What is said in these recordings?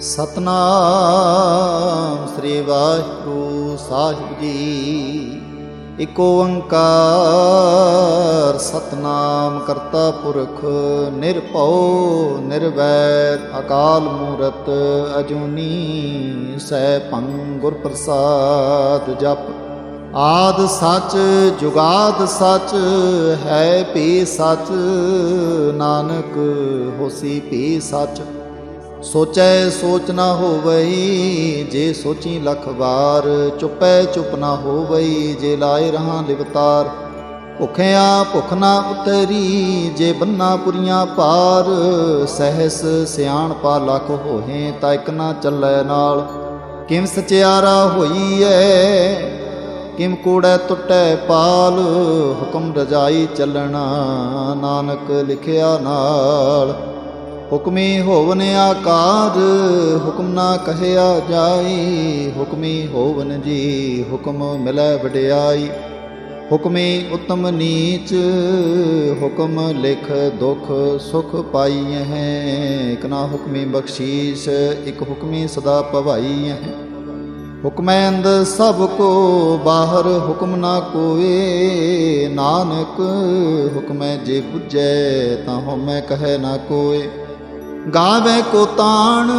ਸਤਨਾਮ ਸ੍ਰੀ ਵਾਹਿਗੁਰੂ ਸਾਹਿਬ ਜੀ। ਇਕ ਓੰਕਾਰ ਸਤਨਾਮ ਕਰਤਾ ਪੁਰਖ ਨਿਰਭਉ ਨਿਰਵੈਰ ਅਕਾਲ ਮੂਰਤ ਅਜੂਨੀ ਸੈਭੰ ਗੁਰ ਪ੍ਰਸਾਦ ਜਪ। ਆਦ ਸਚ ਜੁਗਾਦ ਸਚ ਹੈ ਭੀ ਸਚ ਨਾਨਕ ਹੋਸੀ ਭੀ ਸਚ। ਸੋਚੈ ਸੋਚ ਨਾ ਹੋਵਈ ਜੇ ਸੋਚੀ ਲਖ ਵਾਰ। ਚੁਪੈ ਚੁਪ ਨਾ ਹੋਵਈ ਜੇ ਲਾਏ ਰਹਾ ਲਿਵਤਾਰ। ਭੁਖਿਆ ਭੁਖ ਨਾ ਉਤਰੀ ਜੇ ਬੰਨਾ ਪੁਰੀਆਂ ਪਾਰ। ਸਹਿਸ ਸਿਆਣਪਾ ਲਖ ਹੋਹੇ ਤਾਂ ਇਕ ਨਾ ਚੱਲੈ ਨਾਲ। ਕਿਮ ਸਚਿਆਰਾ ਹੋਈਐ ਕਿਮ ਕੂੜੈ ਟੁੱਟੈ ਪਾਲ। ਹੁਕਮ ਰਜਾਈ ਚੱਲਣਾ ਨਾਨਕ ਲਿਖਿਆ ਨਾਲ। ਹੁਕਮੀ ਹੋਵਨ ਆਕਾਰ ਹੁਕਮ ਨਾ ਕਹਿਆ ਜਾਈ। ਹੁਕਮੀ ਹੋਵਨ ਜੀ ਹੁਕਮ ਮਿਲੈ ਵਡਿਆਈ। ਹੁਕਮੀ ਉਤਮ ਨੀਚ ਹੁਕਮ ਲਿਖ ਦੁਖ ਸੁਖ ਪਾਈ ਹੈ। ਇਕ ਨਾ ਹੁਕਮੀ ਬਖਸ਼ੀਸ਼ ਇਕ ਹੁਕਮੀ ਸਦਾ ਭਵਾਈ ਹੈ। ਹੁਕਮੈ ਅੰਦਰ ਸਭ ਕੋ ਬਾਹਰ ਹੁਕਮ ਨਾ ਕੋਏ। ਨਾਨਕ ਹੁਕਮੈ ਜੇ ਬੁਝੈ ਤਾਂ ਹਉਮੈ ਕਹੈ ਨਾ ਕੋਏ। ਗਾਵੇ ਕੋ ਤਾਣ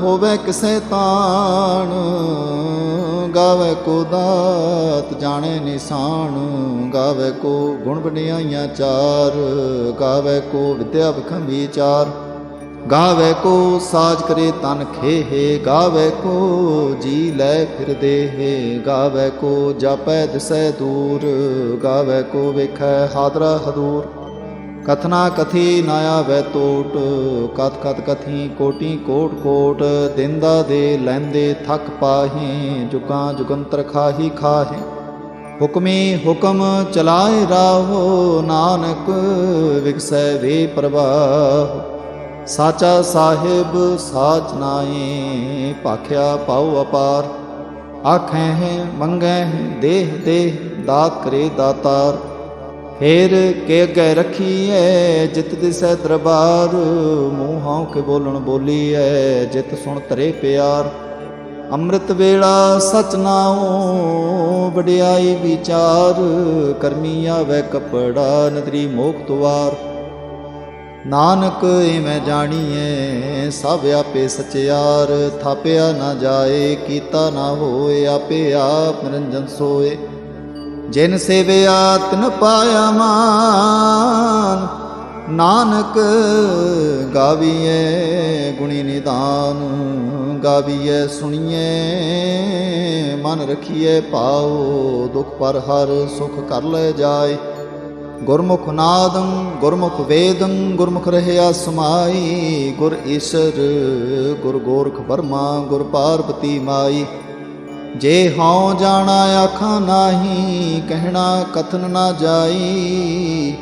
ਹੋਵੇ ਕਿਸੇ ਤਾਣ। ਗਾਵੇ ਕੋ ਦਾਤ ਜਾਣੇ ਨਿਸ਼ਾਨ। ਗਾਵੇ ਕੋ ਗੁਣ ਵਡਿਆਈਆਂ ਚਾਰ। ਗਾਵੇ ਕੋ ਵਿਦਿਆ ਵਿਖਮ ਵਿਚਾਰ। ਗਾਵੇ ਕੋ ਸਾਜ ਕਰੇ ਤਨ ਖੇਹੇ। ਗਾਵੇ ਕੋ ਜੀ ਲੈ ਫਿਰ ਦੇਹੇ। ਗਾਵੇ ਕੋ ਜਾਪੈ ਦਿਸੈ ਦੂਰ। ਗਾਵੇ ਕੋ ਵੇਖੈ ਹਾਦਰਾ ਹਦੂਰ। ਕਥਨਾ ਕਥੀ ਨਾ ਆਵੈ ਟੋਟ। ਕਥ ਕਥ ਕਥੀ ਕੋਟੀ ਕੋਟ ਕੋਟ। ਦਿੰਦਾ ਦੇ ਲੈਂਦੇ ਥਕ ਪਾਹੇ। ਜੁਗਾਂ ਜੁਗੰਤਰ ਖਾਹੀ ਖਾਹੇ। ਹੁਕਮੀ ਹੁਕਮ ਚਲਾਏ ਰਾਹੋ। ਨਾਨਕ ਵਿਗਸੈ ਵੇ ਪ੍ਰਵਾਹ। ਸਾਚਾ ਸਾਹਿਬ ਸਾਚ ਨਾਏ ਭਾਖਿਆ ਪਾਉ ਅਪਾਰ। ਆਖੈ ਹੈ ਮੰਗੈ ਹੈ ਦੇਹ ਦੇਹ ਦਾਤ ਕਰੇ ਦਾਤਾਰ। ਫੇਰ ਕੇ ਅੱਗੇ ਰੱਖੀਐ ਜਿਤ ਦਿਸੈ ਦਰਬਾਰ। ਮੂੰਹਾਂ ਕੇ ਬੋਲਣ ਬੋਲੀਐ ਜਿਤ ਸੁਣ ਧਰੇ ਪਿਆਰ। ਅੰਮ੍ਰਿਤ ਵੇਲਾ ਸਚ ਨਾਉ ਵਡਿਆਈ ਵਿਚਾਰ। ਕਰਮੀ ਆਵੈ ਕਪੜਾ ਨਦਰੀ ਮੋਖ ਤੁਵਾਰ। ਨਾਨਕ ਇਵੇਂ ਜਾਣੀਐ ਸਭ ਆਪੇ ਸਚਿਆਰ। ਥਾਪਿਆ ਨਾ ਜਾਏ ਕੀਤਾ ਨਾ ਹੋਏ ਆਪੇ ਆਪ ਨਿਰੰਜਨ ਸੋਏ। ਜਿਨ ਸੇਵਿਆ ਤਿਨ ਪਾਇਆ ਮਾਨ। ਨਾਨਕ ਗਾਵੀਐ ਗੁਣੀ ਨਿਧਾਨ। ਗਾਵੀਐ ਸੁਣੀਐ ਮਨ ਰਖੀਐ ਭਾਉ। ਦੁਖ ਪਰ ਹਰ ਸੁਖ ਕਰ ਲੈ ਜਾਏ। ਗੁਰਮੁਖ ਨਾਦੰ ਗੁਰਮੁਖ ਵੇਦੰ ਗੁਰਮੁਖ ਰਹਿਆ ਸਮਾਈ। ਗੁਰ ਈਸ਼ਰ ਗੁਰ ਗੋਰਖ ਬਰਮਾ ਗੁਰ ਪਾਰਬਤੀ ਮਾਈ। ਜੇ ਹਉ ਜਾਣਾ ਆਖਾਂ ਨਾਹੀ ਕਹਿਣਾ ਕਥਨ ਨਾ ਜਾਈ।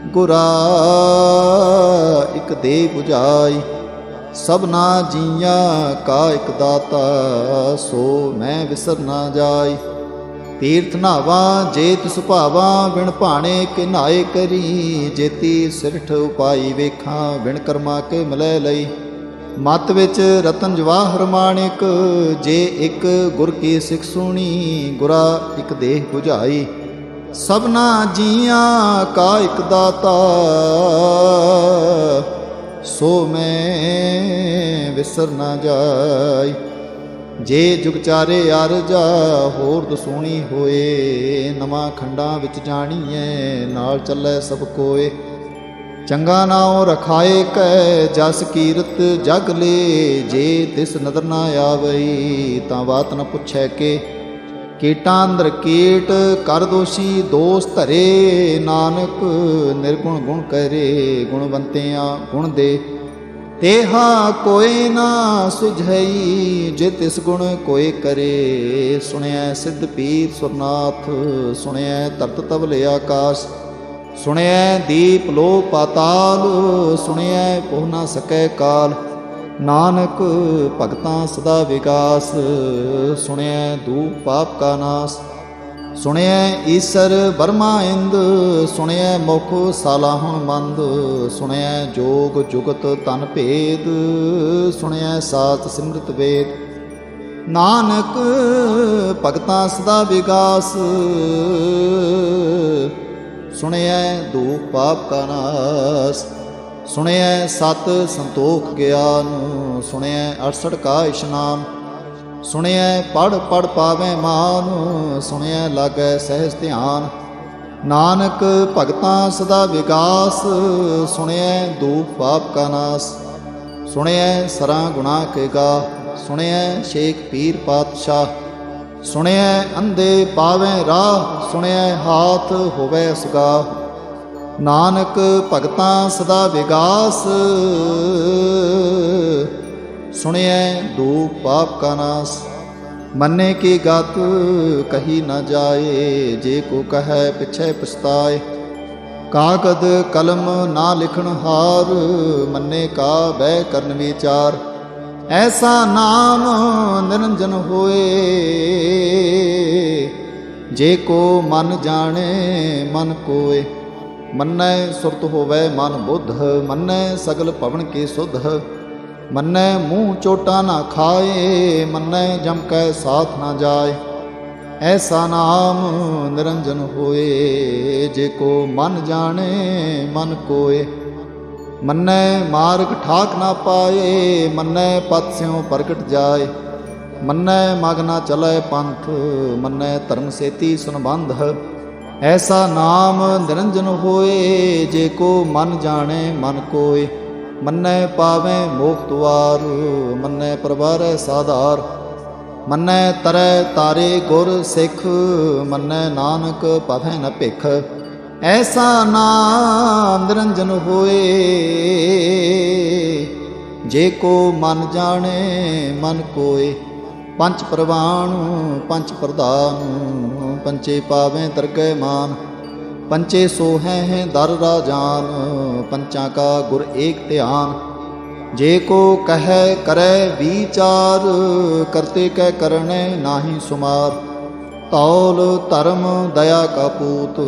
ਗੁਰਾ ਇਕ ਦੇ 부ਝਾਈ ਸਭਨਾ ਜੀਆਂ ਕਾ ਇਕ ਦਾਤਾ। ਸੋ ਮੈਂ ਵਿਸਰ ਨਾ ਜਾਈ। ਤੀਰਥ ਨਾਵਾ ਜੇ ਤਿਸ ਭਾਵਾ ਬਿਨ ਭਾਣੇ ਕੇ ਨਾਏ ਕਰੀ। ਜੇਤੀ ਸਿਰਠ ਉਪਾਈ ਵੇਖਾਂ ਬਿਨ ਕਰਮਾ ਕੇ ਮਿਲੈ ਲਈ। ਮਤ ਵਿੱਚ ਰਤਨ ਜਵਾਹਰ ਮਾਣਿਕ ਜੇ ਇੱਕ ਗੁਰ ਕੀ ਸਿੱਖ ਸੁਣੀ। ਗੁਰਾ ਇੱਕ ਦੇਹ 부ਝਾਈ ਸਭਨਾ ਜੀਆਂ ਕਾ ਇੱਕ ਦਾਤਾ। ਸੋ ਮੈਂ ਵਿਸਰ ਨਾ ਜਾਈ। ਜੇ ਜੁਗ ਚਾਰੇ ਅਰਜਾ ਹੋਰ ਦਸੂਣੀ ਹੋਏ। ਨਵਾਂ ਖੰਡਾਂ ਵਿੱਚ ਜਾਣੀਐ ਨਾਲ ਚੱਲੈ ਸਭ ਕੋਏ। ਚੰਗਾ ਨਾਉ ਰਖਾਏ ਕੈ ਜਸ ਕੀਰਤ ਜਗ ਲੇ। ਜੇ ਤਿਸ ਨਦਰ ਨਾ ਆਵਈ ਤਾਂ ਬਾਤ ਨ ਪੁੱਛੈ ਕੇ। ਕੀਟਾਂ ਅੰਦਰ ਕੀਟ ਕਰ ਦੋਸ਼ੀ ਦੋਸ ਧਰੇ। ਨਾਨਕ ਨਿਰਗੁਣ ਗੁਣ ਕਰੇ ਗੁਣਵੰਤਿਆਂ ਗੁਣ ਦੇ। ਤੇਹਾ ਕੋਈ ਨਾ ਸੁਝਈ ਜੇ ਤਿਸ ਗੁਣ ਕੋਈ ਕਰੇ। ਸੁਣਿਐ ਸਿੱਧ ਪੀਰ ਸੁਰਨਾਥ ਸੁਣਿਐ ਧਰਤ ਤਵਲ ਆਕਾਸ਼। ਸੁਣਿਐ ਦੀਪ ਲੋ ਪਾਤਾਲ ਸੁਣਿਐ ਪਹੁ ਨਾ ਸਕੈ ਕਾਲ। ਨਾਨਕ ਭਗਤਾਂ ਸਦਾ ਵਿਗਾਸ ਸੁਣਿਐ ਦੂਪ ਪਾਪ ਕਾ ਨਾਸ। ਸੁਣਿਐ ਈਸਰ ਬਰਮਾ ਇੰਦ, ਸੁਣਿਐ ਮੁਖ ਸਾਲਾਹਣ ਬੰਦ, ਸੁਣਿਐ ਜੋਗ ਜੁਗਤ ਤਨ ਭੇਦ, ਸੁਣਿਐ ਸਾਤ ਸਿਮਰਤ ਵੇਦ। ਨਾਨਕ ਭਗਤਾਂ ਸਦਾ ਵਿਗਾਸ, ਸੁਣਿਐ ਦੂਖ ਪਾਪ ਕਾ ਨਾਸ। ਸੁਣਿਐ ਸਤ ਸੰਤੋਖ ਗਿਆਨ, ਸੁਣਿਐ 68 ਕਾ ਇਸ਼ਨਾਨ। ਸੁਣਿਐ ਪੜ ਪੜ ਪਾਵੈ ਮਾਨ, ਸੁਣਿਐ ਲਾਗੈ ਸਹਿਜ ਧਿਆਨ। ਨਾਨਕ ਭਗਤਾਂ ਸਦਾ ਵਿਗਾਸ, ਸੁਣਿਐ ਦੂਖ ਪਾਪ ਕਾ ਨਾਸ। ਸੁਣਿਐ ਸਰਾਂ ਗੁਨਾਹ ਕੇ ਗਾ, ਸੁਣਿਐ ਸ਼ੇਖ ਪੀਰ ਪਾਤਸ਼ਾਹ। ਸੁਣਿਐ ਅੰਧੇ ਪਾਵੈ ਰਾਹ, ਸੁਣਿਐ ਹਾਥ ਹੋਵੈ ਸੁਗਾਹ। ਨਾਨਕ ਭਗਤਾਂ ਸਦਾ ਵਿਗਾਸ, ਸੁਣਿਐ ਦੂਖ ਪਾਪ ਕਾ ਨਾਸ। ਮੰਨੇ ਕੀ ਗਤ ਕਹੀ ਨ ਜਾਏ, ਜੇ ਕੋ ਕਹੈ ਪਿਛੈ ਪਛਤਾਏ। ਕਾਗਦ ਕਲਮ ਨਾ ਲਿਖਣ ਹਾਰ, ਮੰਨੇ ਕਾ ਬਹਿ ਕਰਨ ਵਿਚਾਰ। ਐਸਾ ਨਾਮ ਨਿਰੰਜਨ ਹੋਏ, ਜੇ ਕੋ ਮਨ ਜਾਣੇ ਮਨ ਕੋਏ। ਮੰਨੈ ਸੁਰਤ ਹੋਵੈ ਮਨ ਬੁੱਧ, ਮੰਨੈ ਸਗਲ ਭਵਨ ਕੀ ਸੁਧ। ਮੰਨੈ ਮੂੰਹ ਚੋਟਾ ਨਾ ਖਾਏ, ਮੰਨੈ ਜਮ ਕੈ ਸਾਥ ਨਾ ਜਾਏ। ਐਸਾ ਨਾਮ ਨਿਰੰਜਨ ਹੋਏ, ਜੇ ਕੋ ਮਨ ਜਾਣੇ ਮਨ ਕੋਏ। ਮੰਨੈ ਮਾਰਗ ਠਾਕ ਨਾ ਪਾਏ, ਮੰਨੈ ਪਤ ਸਿਉ ਪ੍ਰਗਟ ਜਾਏ। ਮੰਨੈ ਮਗ ਨਾ ਚਲੈ ਪੰਥ, ਮੰਨੈ ਧਰਮ ਸੇਤੀ ਸੁਨਬੰਧ। ਐਸਾ ਨਾਮ ਨਿਰੰਜਨ ਹੋਏ, ਜੇ ਕੋ ਮਨ ਜਾਣੇ ਮਨ ਕੋਏ। ਮੰਨੈ ਪਾਵੈ ਮੋਖ ਦੁਆਰ, ਮੰਨੈ ਪ੍ਰਵਾਰੈ ਸਾਧਾਰ। ਮੰਨੈ ਤਰੈ ਤਾਰੇ ਗੁਰ ਸਿੱਖ, ਮੰਨੈ ਨਾਨਕ ਪਵੈ ਨ ਭਿਖ। ਐਸਾ ਨਾਮ ਨਿਰੰਜਨ ਹੋਏ, ਜੇ ਕੋ ਮਨ ਜਾਣੇ ਮਨ ਕੋਏ। ਪੰਚ ਪ੍ਰਵਾਣ ਪੰਚ ਪ੍ਰਧਾਨ, ਪੰਚੇ ਪਾਵੈ ਦਰਗਹਿ ਮਾਨ। ਪੰਚੇ ਸੋਹੈ ਦਰ ਰਾਜਾਨ, ਪੰਚਾਂ ਕਾ ਗੁਰ ਏਕ ਧਿਆਨ। ਜੇ ਕੋ ਕਹੈ ਕਰੈ ਵਿਚਾਰ, ਕਰਤੇ ਕੈ ਕਰਣੈ ਨਾਹੀ ਸੁਮਾਰ। ਤੌਲ ਧਰਮ ਦਇਆ ਕਾ ਪੂਤ,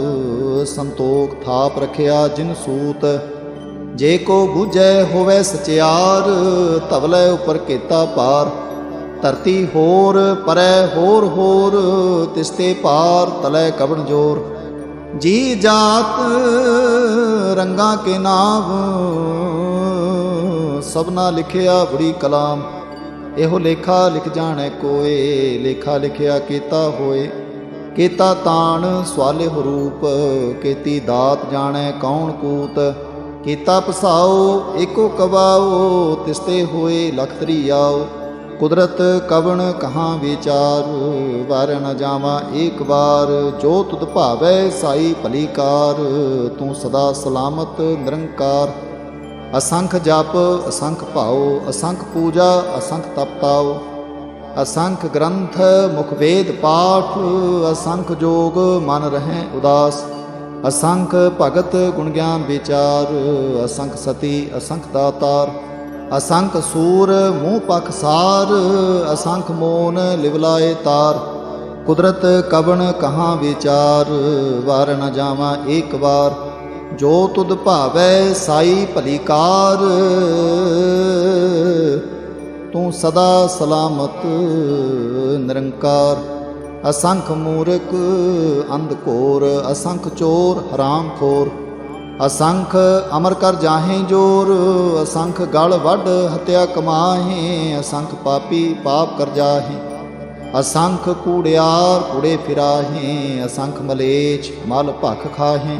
ਸੰਤੋਖ ਥਾਪ ਰਖਿਆ ਜਿਨ ਸੂਤ। ਜੇ ਕੋ ਬੁਝੈ ਹੋਵੈ ਸਚਿਆਰ, ਧਵਲੇ ਉਪਰ ਕੀਤਾ ਪਾਰ। ਧਰਤੀ ਹੋਰ ਪਰੈ ਹੋਰ ਹੋਰ, ਤਿਸਤੇ ਪਾਰ ਤਲੈ ਕਵਣ ਜੋਰ। ਜੀ ਜਾਤ ਰੰਗਾਂ ਕੇ ਨਾਮ, ਸਭਨਾ ਲਿਖਿਆ ਬੜੀ ਕਲਾਮ। ਇਹੋ ਲੇਖਾ ਲਿਖ ਜਾਣੈ ਕੋਏ, ਲੇਖਾ ਲਿਖਿਆ ਕੀਤਾ ਹੋਏ। ਕੀਤਾ ਤਾਣ ਸਵਾਲੇ ਰੂਪ, ਕੀਤੀ ਦਾਤ ਜਾਣੈ ਕੌਣ ਕੂਤ। ਕੀਤਾ ਪਸਾਓ ਏਕੋ ਕਵਾਓ, ਤਿਸਤੇ ਹੋਏ ਲਖ ਤ੍ਰਿਆਓ। ਕੁਦਰਤ ਕਵਣ ਕਹਾਂ ਵਿਚਾਰ, ਵਾਰ ਨ ਜਾਵਾਂ ਏਕ ਵਾਰ। ਜੋ ਤੁਧ ਭਾਵੈ ਸਾਈ ਭਲੀ ਕਾਰ, ਤੂੰ ਸਦਾ ਸਲਾਮਤ ਨਿਰੰਕਾਰ। ਅਸੰਖ ਜਪ ਅਸੰਖ ਭਾਉ, ਅਸੰਖ ਪੂਜਾ ਅਸੰਖ ਤਪਤਾਉ। ਅਸੰਖ ਗ੍ਰੰਥ ਮੁਖ ਵੇਦ ਪਾਠ, ਅਸੰਖ ਜੋਗ ਮਨ ਰਹਿ ਉਦਾਸ। ਅਸੰਖ ਭਗਤ ਗੁਣ ਗਿਆਨ ਵਿਚਾਰ, ਅਸੰਖ ਸਤੀ ਅਸੰਖ ਦਾਤਾਰ। ਅਸੰਖ ਸੂਰ ਮੂੰਹ ਪਖਸਾਰ, ਅਸੰਖ ਮੋਨ ਲਿਵਲਾਏ ਤਾਰ। ਕੁਦਰਤ ਕਵਣ ਕਹਾਂ ਵਿਚਾਰ, ਵਾਰ ਨ ਜਾਵਾਂ ਏਕ ਵਾਰ। ਜੋ ਤੁਧ ਭਾਵੈ ਸਾਈ ਭਲੀ ਕਾਰ, ਤੂੰ ਸਦਾ ਸਲਾਮਤ ਨਿਰੰਕਾਰ। ਅਸੰਖ ਮੂਰਖ ਅੰਧ ਘੋਰ, ਅਸੰਖ ਚੋਰ ਹਰਾਮ ਖੋਰ। ਅਸੰਖ ਅਮਰ ਕਰ ਜਾਹੇ ਜੋਰ, ਅਸੰਖ ਗਲ ਵੱਢ ਹਤਿਆ ਕਮਾਹੇ। ਅਸੰਖ ਪਾਪੀ ਪਾਪ ਕਰ ਜਾਹੇ, ਅਸੰਖ ਕੂੜਿਆਰ ਕੂੜੇ ਫਿਰਾਹੇ। ਅਸੰਖ ਮਲੇਛ ਮਲ ਭਖ ਖਾਹੇ।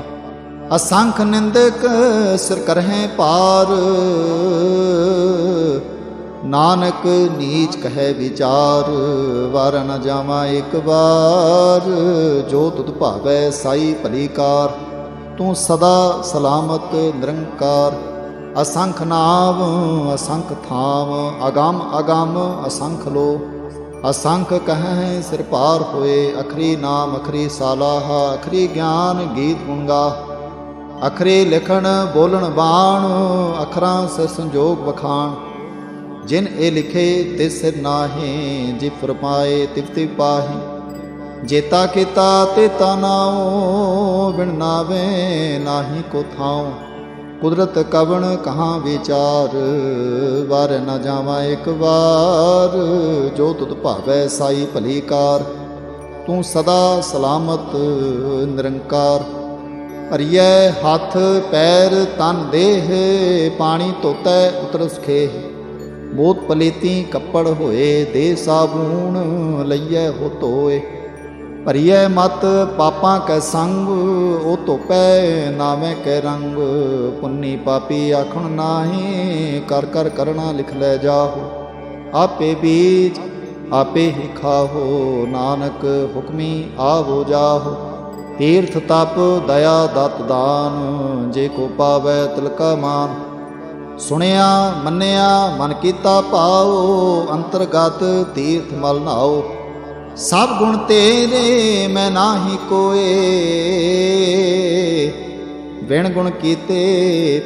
ਅਸੰਖ ਨਿੰਦਕ ਸਿਰ ਕਰਹਿ ਪਾਰ, ਨਾਨਕ ਨੀਚ ਕਹੈ ਵਿਚਾਰ। ਵਾਰ ਨ ਜਾਵਾਂ ਏਕ ਵਾਰ, ਜੋ ਤੁਧ ਭਾਵੈ ਸਾਈ ਭਲੀ ਕਾਰ। ਤੂੰ ਸਦਾ ਸਲਾਮਤ ਨਿਰੰਕਾਰ। ਅਸੰਖ ਨਾਮ ਅਸੰਖ ਥਾਮ, ਅਗੰਮ ਅਗੰਮ ਅਸੰਖ ਲੋ। ਅਸੰਖ ਕਹੈ ਸਿਰ ਪਾਰ ਹੋਏ, ਅਖਰੀ ਨਾਮ ਅਖਰੀ ਸਾਲਾਹ। ਅਖਰੀ ਗਿਆਨ ਗੀਤ ਗੁਣ ਗਾਹ। ਅਖਰੇ ਲਿਖਣ ਬੋਲਣ ਬਾਣ, ਅਖਰਾਂ ਸਿਰ ਸੰਜੋਗ ਵਖਾਣ। ਜਿਨ ਇਹ ਲਿਖੇ ਤਿਸ ਸਿਰ ਨਾਹੀ, ਜਿ ਫਰਮਾਏ ਤਿਵ ਤਿਵ ਪਾਹੀ। जेता केता तेता नाओ, बिन नावे नाही को थाओ। कुदरत कवण कहाँ विचार, वार न जावा एक बार। जो तुध भावै साई भली कार, तू सदा सलामत निरंकार। हरियै हथ पैर तन देह, पानी धोतै उतर सुखेह। बोत पलेती कपड़ होए, दे साबून लइयै हो धोए। भरियै मत पापां कै संग, ओ धोपै नामै कै रंग। पुन्नी पापी आखण नाहीं, कर कर करना लिख लै जाहो। आपे बीज आपे ही खाहो, नानक हुक्मी आवो जाहो। तीर्थ तप दया दत दान, जे को पावै तिलका मान। सुनिया मन्निया मन कीता पाओ, अंतरगत तीर्थ मल नाओ। सब गुण तेरे मैं नाही कोए, बिन गुण कीते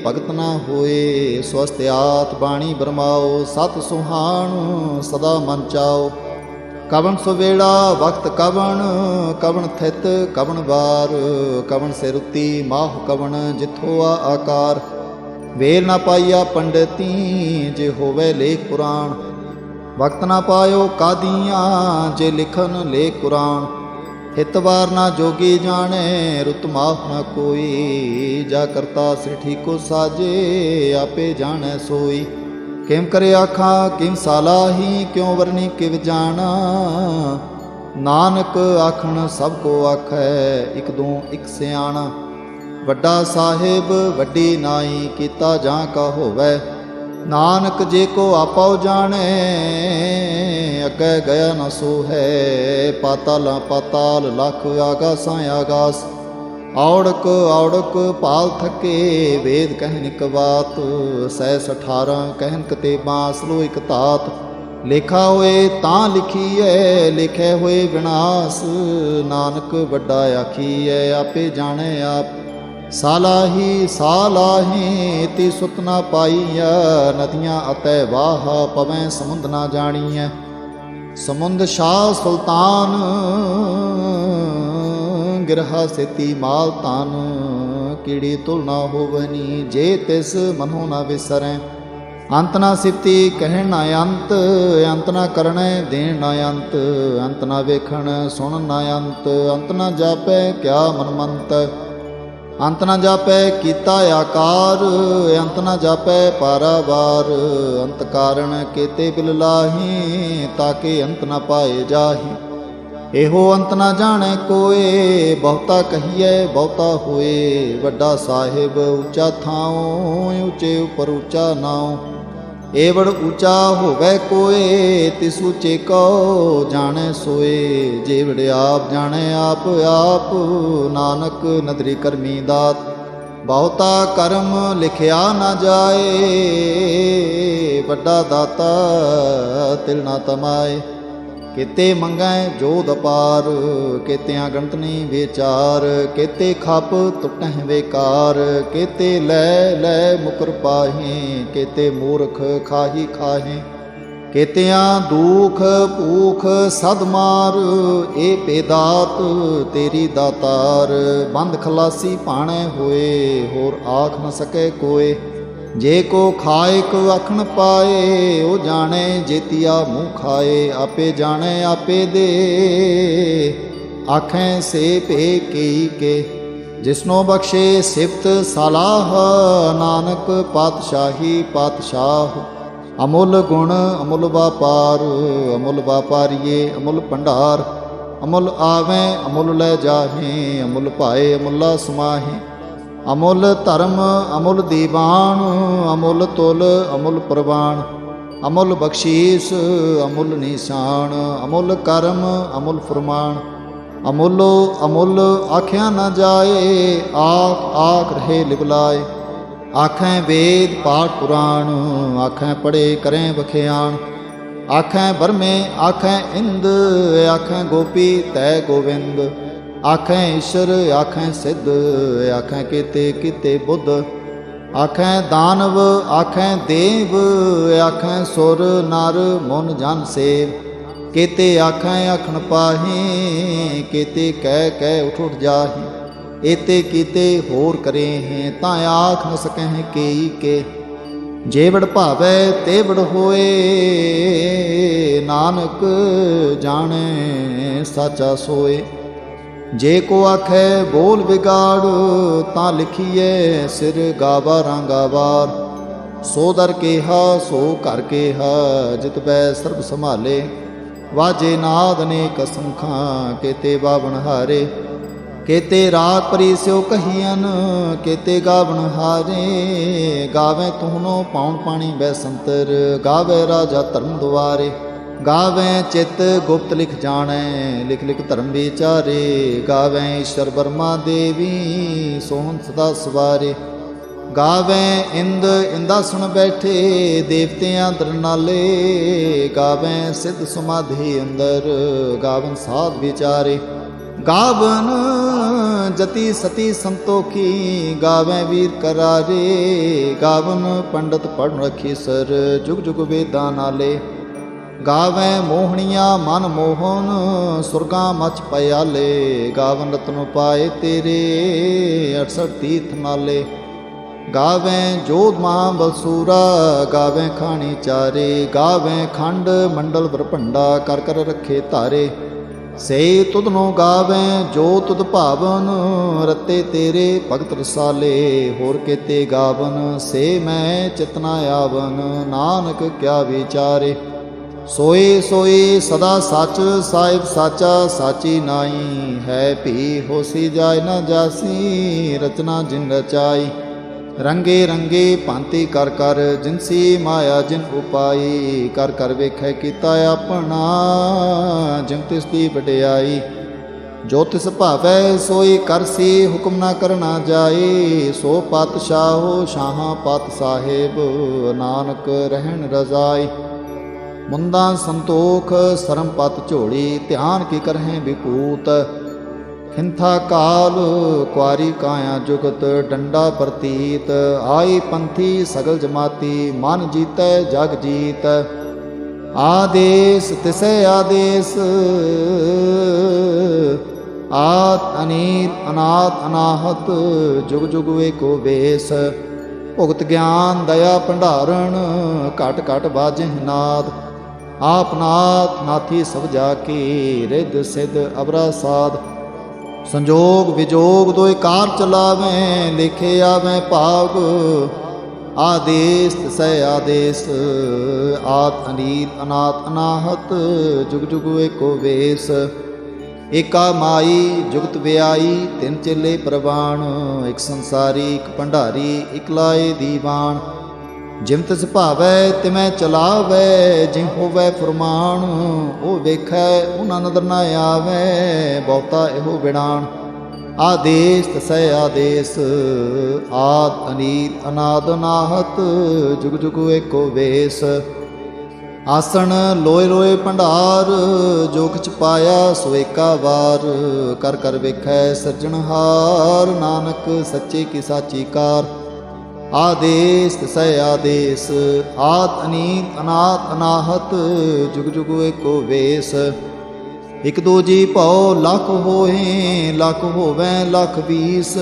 भगत ना होए। स्वस्थ्यात बाणी बरमाओ, सत सुहान सदा मन चाओ। कवन सुवेड़ा वक्त कवन, कवन थित कवन वार। कवन सिरुति माह कवन, जिथोआ आकार। वेल ना पाइया पंडिती, जे होवे लेख पुराण। वक्त ना पायो कादियाँ, जे लिखन ले कुरान। हितवार ना जोगी जाने, रुत माफ ना कोई। जा करता सृष्टि को साजे, आपे जाने सोई। किम करे आखा किम सालाही, क्यों वरनी किव जाना। नानक आखन सब को आखै, इक दू इक सियाणा। वड्डा साहिब वड्डी नाई, कीता जां का होवै। नानक जे को आपो जाने, अगे गया न सो है। पाताल पाताल लख आगासां आगास। औड़क औड़क पाल थके, वेद कहन इक बात। 618 कहन कतेबां, सलो इक तात। लेखा होए तां लिखीए, लिखे होए विनाश। नानक वड्डा आखीए, आपे जाने आप। सालाही सालाही ती सुत ना पाईया, नदियाँ अतै वाह पवैं समुंद ना जाणीਐ। समुंद शाह सुल्तान, गिरहा सेती माल तान। कीड़ी तुल ना होवनी, जे तिस मनो ना विसरै। अंत ना सिफती कहण ना अंत, अंत ना करणे देण ना अंत। अंत ना वेखण सुण ना अंत, अंत ना जापै क्या मनमंत। अंत न जापै कीता आकार, अंत न जापै पारावार। अंत कारण केते बिल लाही, ताके अंत न पाए जाही। एहो अंत न जाने कोए, बहुता कहिए बहुता होए। वड्डा साहिब ऊंचा थाओ, ऊंचे उपर ऊंचा नाओ। एवड़ ऊंचा होवै कोए, तिस ऊंचे को जाने सोए। जेवड़ आप जाने आप आप, नानक नदरी करमी दात। बहुता कर्म लिखिया न जाए, वड्डा दाता तिल ना तमाए। केते मंगै जोध अपार, केतियां गणत नहीं विचार। केते खप तुटह बेकार, केते लै लै मुकर पाहे। केते मूर्ख खाही खाहे, केतियां दुख भूख सद मार। ए बेदात तेरी दातार, बंद खलासी पाणे होए। होर आख न सके कोए, जे को खाए को अखन पाए। ओ जाने जेतिया मुँह खाए, आपे जाने आपे दे। आखें से पे कई के, जिसनो बख्शे सिफत सलाह। नानक पातशाही पातशाह। अमुल गुण अमुल व्यापार, अमुल व्यापारिये अमुल भंडार। अमुल आवें अमुल लै जाहें, अमुल पाए अमुला समाहें। अमुल धर्म अमुल दीवान, अमुल तुल अमुल प्रवान। अमुल बख्शीस अमुल निशान, अमुल कर्म अमुल फरमान। अमुलो अमुल आख्या न जाए, आख आख रहे लिबलाए। आखें वेद पाठ पुराण, आखें पढ़े करें बख्यान। आखें बरमे आखें इंद, आखें गोपी तै गोविंद। आखें ईश्वर आखें सिद्ध, आखें केते किते बुद्ध। आखें दानव आखें देव, आखें सुर नर मुन जन सेव। केते आखें आखन पाहे, केते कह उठ उठ जाहे। एते कीते होर करे हैं, तां आख न सकह केई के। जेवड़ भावै तेवड़ होए, नानक जाने साचा सोए। जे को आखै बोल बिगाड़, तां लिखिए सिर गावारां गावार। सो दर केहा सो घर केहा, जित बै सर्ब संभाले। वाजे नाद अनेक असंखां, केते बावण हारे। केते राग परी स्यो कहियन, केते गावण हारे। गावें तुहनो पाउन पाणी बैसंतर, गावे राजा धर्म दुआरे। गावें चित गुप्त लिख जाणै, लिख लिख धर्म विचारे। गावें ईश्वर बर्मा देवी, सोहन सदा सवारे। गावें इंद इंदासन बैठे, देवतियां दरनाले। गावें सिद्ध समाधि अंदर, गावन साध विचारे। गावन जति सती संतोखी, गावें वीर करारे। गावन पंडित पढ़ रखी सर, जुग जुग वेदां नाले। गावें मोहनिया मन मोहन, सुरगा मच पयाले। गावन रतन पाए तेरे, 68 तीर्थ नाले। गावें जोध महाबलसूरा, गावें खानी चारे। गावें खंड मंडल बरभंडा, कर कर रखे धारे। से तुधनो गावें जो तुध भावन, रते तेरे भगत रसाले। होर केते गावन से मैं चितना आवन, नानक क्या विचारे। सोए सोए सदा सच, साहिब साचा साची नाई। है भी होसी जाय न जासी, रचना जिन रचाई। रंगे रंगे भांति कर कर, जिनसी माया जिन उपाई। कर कर वेखै कीता अपना, जिम तिसदी वडियाई। जो तिस भावै सोई करसी, हुक्म न करना जाए। सो पातशाहो शाहां पात साहिब, नानक रहन रजाई। मुंदा संतोख सरम पत झोड़ी, ध्यान की करहें विकूत। खिंथा काल कुआरी काया जुगत, डंडा प्रतीत। आई पंथी सगल जमाती, मन जीतै जग जीत। आदेश तिसै आदेश, आत अनीत अनाथ अनाहत। जुग जुग एको बेस, भुगत ज्ञान दया भंडारण। घट घट बाजह नाद, आप नाथ नाथी सब जाकी। रिद सिद्ध अबरा साध, संजोग विजोग दोए कार चलावें। लेखे आवें भाग, आदेश तिसै आदेश। आत अनीत अनाथ अनाहत, जुग जुग एको वेस। एका माई जुगत व्याई, तिन चेले प्रवाण। एक संसारी एक भंडारी, एक लाए दीवान। जिम तिस भावै तिमै चलावै, जिम होवै फुरमान। ओ वेखै उना नदर न आवै, बहुता एहो बिड़ान। आदेश तिसै आदेश, आद अनीत अनाद अनाहत। जुग जुग एको वेस। आसन लोए लोए भंडार, जो किछ पाया सो एका वार। कर कर वेखै सृजनहार, नानक सच्चे की साची कार। आदेश तिसै आदेश, आद अनीत अनाथ अनाहत। जुग जुग एको वेस। एक दो जी भौ लख होए, लख होवैं लख बीस।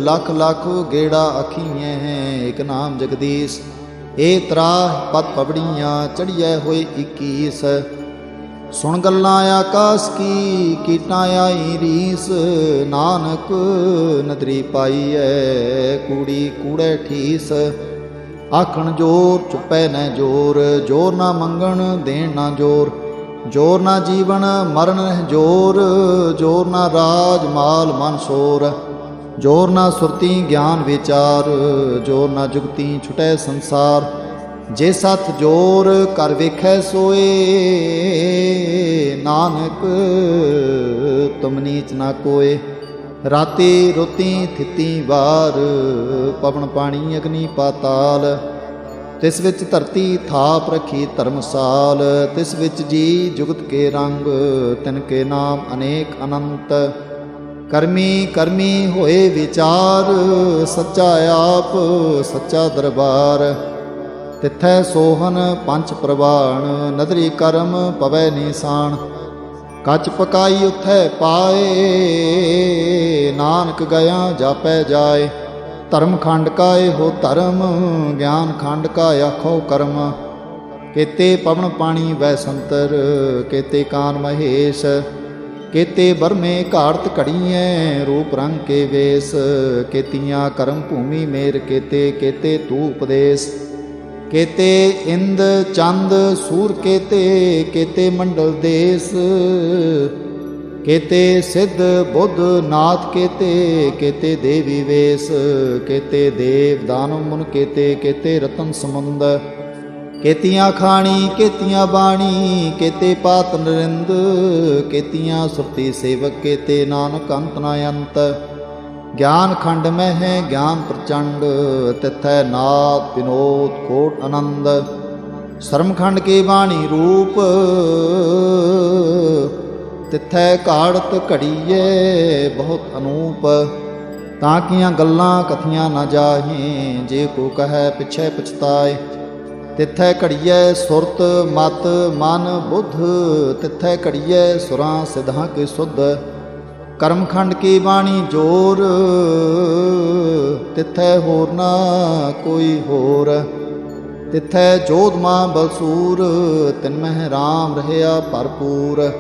लख लख गेड़ा अखीएं हैं, एक नाम जगदीश। ए त्राह पत पबड़ियाँ, चढ़िए होए 21। सुन गल्लां आकाश की, कीटां आई रीस। नानक नदरी पाई है, कूड़ी कूड़े ठीस। आखण जोर चुपै न जोर, जोर ना मंगण देण ना जोर। जोर ना जीवन मरण जोर, जोर ना राज माल मन शोर। जोर ना सुरती ज्ञान विचार, जोर ना जुगती छुटै संसार। जे सत जोर कर वेखै सोए, नानक तुम नीच ना कोय। राती रोती थिती वार, पवन पानी अग्नि पाताल। तिस विच धरती थाप रखी धर्मसाल। तिस विच जी जुगत के रंग, तिनके नाम अनेक अनंत। करमी करमी होए विचार, सच्चा आप सच्चा दरबार। ਤਿਥੈ ਸੋਹਨ ਪੰਚ ਪ੍ਰਵਾਣ, ਨਦਰੀ ਕਰਮ ਪਵੈ ਨੀਸਾਨ। ਕੱਚ ਪਕਾਈ ਉਥੈ ਪਾਏ, ਨਾਨਕ ਗਿਆ ਜਾਪੈ ਜਾਏ। ਧਰਮ ਖੰਡ ਕਾ ਇਹੋ ਧਰਮ, ਗਿਆਨ ਖੰਡ ਕਾ ਆਖੋ ਕਰਮ। ਕੇਤੇ ਪਵਨ ਪਾਣੀ ਵੈ ਸੰਤਰ, ਕੇਤੇ ਕਾਨ ਮਹੇਸ਼। ਕੇਤੇ ਬਰਮੇ ਘਾੜਤ ਘੜੀਐ, ਰੂਪ ਰੰਗ ਕੇ ਵੇਸ। ਕੇਤੀਆਂ ਕਰਮ ਭੂਮੀ ਮੇਰ ਕੇਤੇ, ਕੇਤੇ ਤੂ ਉਪਦੇਸ। ਕੇਤੇ ਇੰਦ ਚੰਦ ਸੂਰ ਕੇਤੇ, ਕੇਤੇ ਮੰਡਲ ਦੇਸ। ਕੇਤੇ ਸਿੱਧ ਬੁੱਧ ਨਾਥ ਕੇਤੇ, ਕੇਤੇ ਦੇਵੀ ਵੇਸ। ਕੇਤੇ ਦੇਵ ਦਾਨਵ ਮੁਨ ਕੇਤੇ, ਕੇਤੇ ਰਤਨ ਸਮੁੰਦ। ਕੇਤੀਆਂ ਖਾਣੀ ਕੇਤੀਆਂ ਬਾਣੀ, ਕੇਤੇ ਪਾਤ ਨਰਿੰਦ। ਕੇਤੀਆਂ ਸੁਰਤੀ ਸੇਵਕ ਕੇਤੇ, ਨਾਨਕ ਅੰਤ ਨ ਅੰਤ। ਗਿਆਨ ਖੰਡ ਮੈਂ ਹੈ ਗਿਆਨ ਪ੍ਰਚੰਡ, ਤਿਥੈ ਨਾਦ ਵਿਨੋਦ ਕੋਟ ਆਨੰਦ। ਸ਼ਰਮ ਖੰਡ ਕੀ ਬਾਣੀ ਰੂਪ, ਤਿਥੈ ਘਾੜਤ ਘੜੀਏ ਬਹੁਤ ਅਨੂਪ। ਤਾਂ ਕੀਆਂ ਗੱਲਾਂ ਕਥੀਆਂ ਨਾ ਜਾਹੇ, ਜੇ ਕੋ ਕਹੈ ਪਿਛੈ ਪਛਤਾਏ। ਤਿਥੈ ਘੜੀਐ ਸੁਰਤ ਮਤ ਮਨ ਬੁੱਧ, ਤਿਥੈ ਘੜੀਐ ਸੁਰਾਂ ਸਿਧਾਂ ਕੀ ਸੁਧ। ਕਰਮ ਖੰਡ ਕੀ ਬਾਣੀ ਜੋਰ, ਤਿਥੈ ਹੋਰ ਨਾ ਕੋਈ ਹੋਰ। ਤਿਥੈ ਜੋਧ ਮਾਂ ਬਲਸੂਰ, ਤਿਨ ਮਹਿ ਰਾਮ ਰਹਿਆ ਭਰਪੂਰ।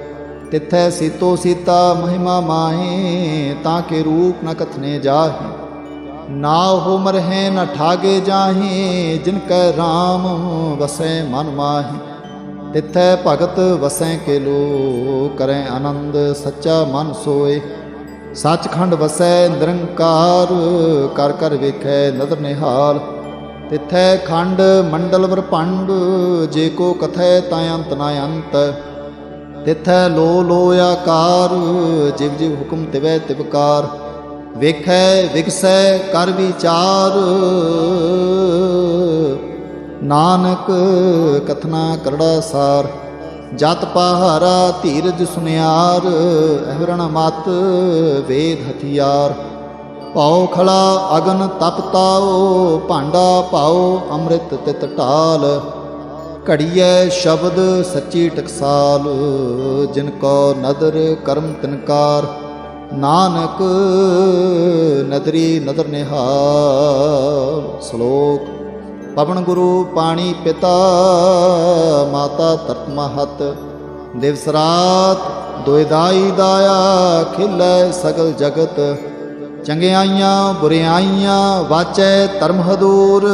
ਤਿਥੈ ਸੀਤੋ ਸੀਤਾ ਮਹਿਮਾ ਮਾਹੇ, ਤਾਂ ਕੇ ਰੂਪ ਨ ਕਥਨੇ ਜਾਹੇ। ਨਾ ਹੋ ਮਰਹਿ ਨ ਠਾਗੇ ਜਾਹੇ, ਜਿਨ ਕੈ ਰਾਮ ਵਸੈ ਮਨ ਮਾਹੀ। ਤਿਥੈ ਭਗਤ ਵਸੈ ਕੇ ਲੋ, ਕਰੈ ਆਨੰਦ ਸੱਚਾ ਮਨ ਸੋਏ। ਸੱਚਖੰਡ ਵਸੈ ਨਿਰੰਕਾਰ, ਕਰ ਕਰ ਵੇਖੈ ਨਦਰ ਨਿਹਾਲ। ਤਿਥੈ ਖੰਡ ਮੰਡਲ ਵਰਪੰਡ, ਜੇ ਕੋ ਕਥੈ ਤਾਂ ਅੰਤ ਨ ਅੰਤ। ਤਿਥੈ ਲੋ ਲੋ ਆਕਾਰ, ਜਿਵ ਜਿਵ ਹੁਕਮ ਤਿਵੈ ਤਿਵਕਾਰ। ਵੇਖੈ ਵਿਗਸੈ ਕਰ ਵਿਚਾਰ, ਨਾਨਕ ਕਥਨਾ ਕਰੜਾ ਸਾਰ। ਜਤ ਪਹਾਰਾ ਧੀਰਜ ਸੁਨਿਆਰ, ਅਹਰਣ ਮਤ ਵੇਦ ਹਥਿਆਰ। ਭਾਉ ਖਲਾ ਅਗਨ ਤਪ ਤਾਓ, ਭਾਂਡਾ ਪਾਓ ਅੰਮ੍ਰਿਤ ਤਿਤ ਢਾਲ। ਘੜੀਐ ਸ਼ਬਦ ਸੱਚੀ ਟਕਸਾਲ, ਜਿਨ ਕੋ ਨਦਰ ਕਰਮ ਤਿਨਕਾਰ। ਨਾਨਕ ਨਦਰੀ ਨਦਰ ਨਿਹਾਲ। ਸ਼ਲੋਕ। ਪਵਨ ਗੁਰੂ ਪਾਣੀ ਪਿਤਾ, ਮਾਤਾ ਧਰਤ ਮਹਤ। ਦਿਵਸ ਰਾਤ ਦੁਇ ਦਾਈ ਦਾਇਆ, ਖਿਲੈ ਸਗਲ ਜਗਤ। ਚੰਗਿਆਈਆਂ ਬੁਰਿਆਈਆਂ ਵਾਚੈ ਧਰਮ ਹਦੂਰ।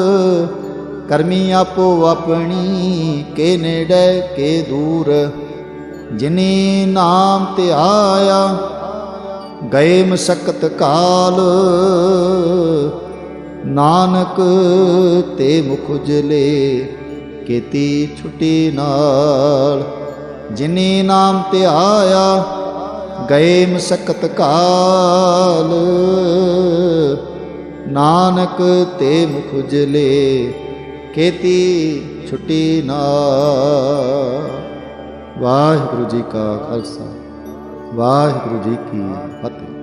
ਕਰਮੀ ਆਪੋ ਆਪਣੀ, ਕੇ ਨੇੜੇ ਕੇ ਦੂਰ। ਜਿਨੀ ਨਾਮ ਧਿਆਇਆ, ਗਏ ਮਸਕਤ ਕਾਲ। ਨਾਨਕ ਤੇ ਮੁਖ ਉਜਲੇ, ਕੀਤੀ ਛੁਟੀ ਨਾਲ। ਜਿਨੀ ਨਾਮ ਧਿਆਇਆ, ਗਏ ਮਸਕਤ ਕਾਲ। ਨਾਨਕ ਤੇ ਮੁਖ ਉਜਲੇ, ਕੀਤੀ ਛੁਟੀ ਨਾਲ। ਵਾਹਿਗੁਰੂ ਜੀ ਕਾ ਖਾਲਸਾ, ਵਾਹਿਗੁਰੂ ਜੀ ਕੀ ਫਤਿਹ।